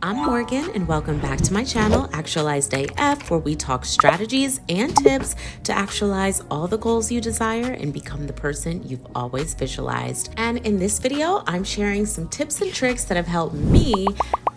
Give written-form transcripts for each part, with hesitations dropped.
I'm Morgan and welcome back to my channel, Actualized AF, where we talk strategies and tips to actualize all the goals you desire and become the person you've always visualized. And in this video, I'm sharing some tips and tricks that have helped me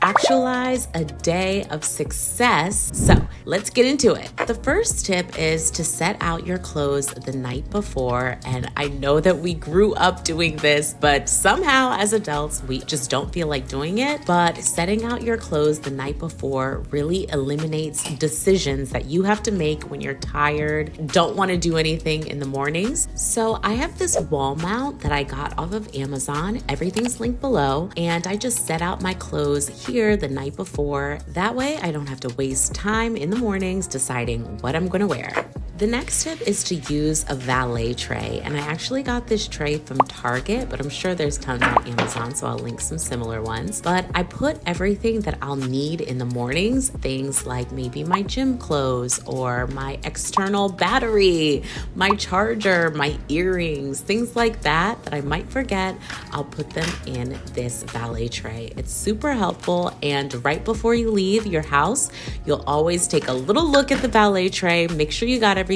actualize a day of success. So let's get into it. The first tip is to set out your clothes the night before. And I know that we grew up doing this, but somehow as adults, we just don't feel like doing it. But setting out your clothes the night before really eliminates decisions that you have to make when you're tired, don't want to do anything in the mornings. So I have this wall mount that I got off of Amazon. Everything's linked below. And I just set out my clothes here the night before. That way I don't have to waste time in the mornings deciding what I'm gonna wear. The next tip is to use a valet tray. And I actually got this tray from Target, but I'm sure there's tons on Amazon, so I'll link some similar ones. But I put everything that I'll need in the mornings, things like maybe my gym clothes or my external battery, my charger, my earrings, things like that I might forget. I'll put them in this valet tray. It's super helpful, and right before you leave your house, you'll always take a little look at the valet tray, make sure you got everything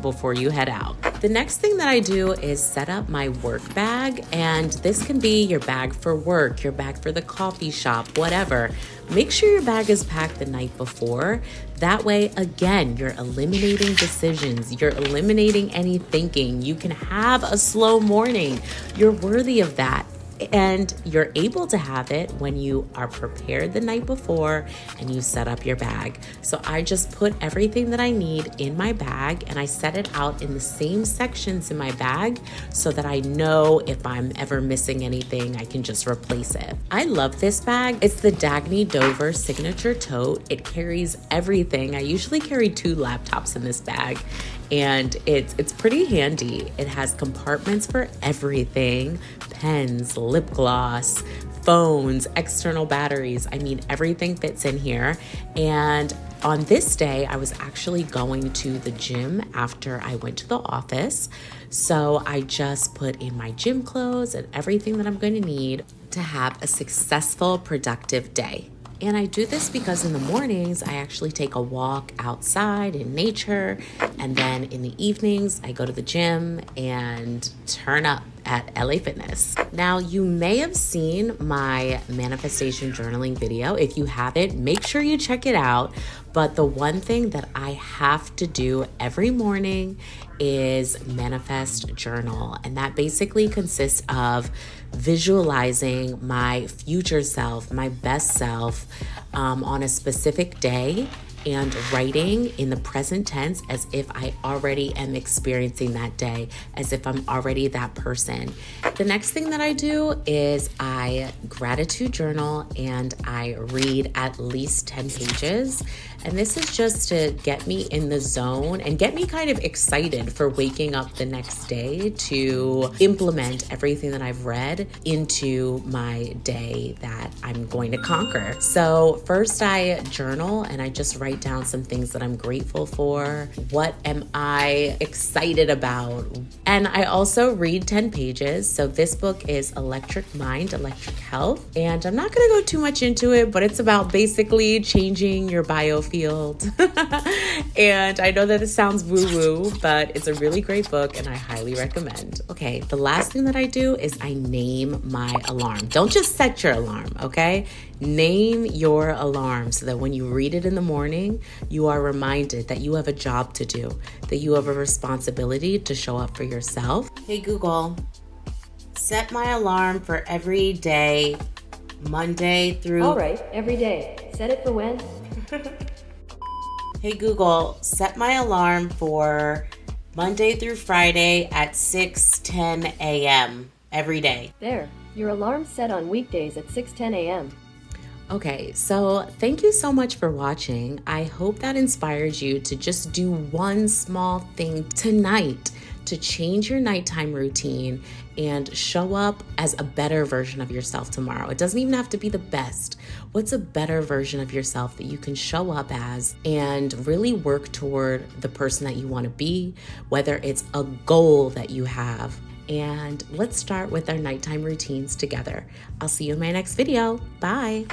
before you head out. The next thing that I do is set up my work bag, and this can be your bag for work, your bag for the coffee shop, whatever. Make sure your bag is packed the night before. That way, again, you're eliminating decisions. You're eliminating any thinking. You can have a slow morning. You're worthy of that. And you're able to have it when you are prepared the night before and you set up your bag. So I just put everything that I need in my bag and I set it out in the same sections in my bag so that I know if I'm ever missing anything, I can just replace it. I love this bag. It's the Dagny Dover Signature Tote. It carries everything. I usually carry 2 laptops in this bag, and it's pretty handy. It has compartments for everything: pens, lip gloss, phones, external batteries. I mean, everything fits in here. And on this day, I was actually going to the gym after I went to the office. So I just put in my gym clothes and everything that I'm going to need to have a successful, productive day. And I do this because in the mornings, I actually take a walk outside in nature. And then in the evenings, I go to the gym and turn up at LA Fitness. Now, you may have seen my manifestation journaling video. If you haven't, make sure you check it out. But the one thing that I have to do every morning is manifest journal. And that basically consists of visualizing my future self, my best self, on a specific day, and writing in the present tense as if I already am experiencing that day, as if I'm already that person. The next thing that I do is I gratitude journal and I read at least 10 pages. And this is just to get me in the zone and get me kind of excited for waking up the next day to implement everything that I've read into my day that I'm going to conquer. So first I journal and I just write down some things that I'm grateful for. What am I excited about? And I also read 10 pages. So this book is Electric Mind, Electric Health. And I'm not going to go too much into it, but it's about basically changing your biofield. And I know that it sounds woo-woo, but it's a really great book and I highly recommend. Okay, the last thing that I do is I name my alarm. Don't just set your alarm, okay? Name your alarm so that when you read it in the morning, you are reminded that you have a job to do, that you have a responsibility to show up for yourself. Hey Google, set my alarm for every day, Monday through... All right, every day. Set it for when? Hey Google, set my alarm for Monday through Friday at 6:10 a.m. every day. There, your alarm's set on weekdays at 6:10 a.m. Okay, so thank you so much for watching. I hope that inspires you to just do one small thing tonight to change your nighttime routine and show up as a better version of yourself tomorrow. It doesn't even have to be the best. What's a better version of yourself that you can show up as and really work toward the person that you want to be, whether it's a goal that you have. And let's start with our nighttime routines together. I'll see you in my next video. Bye.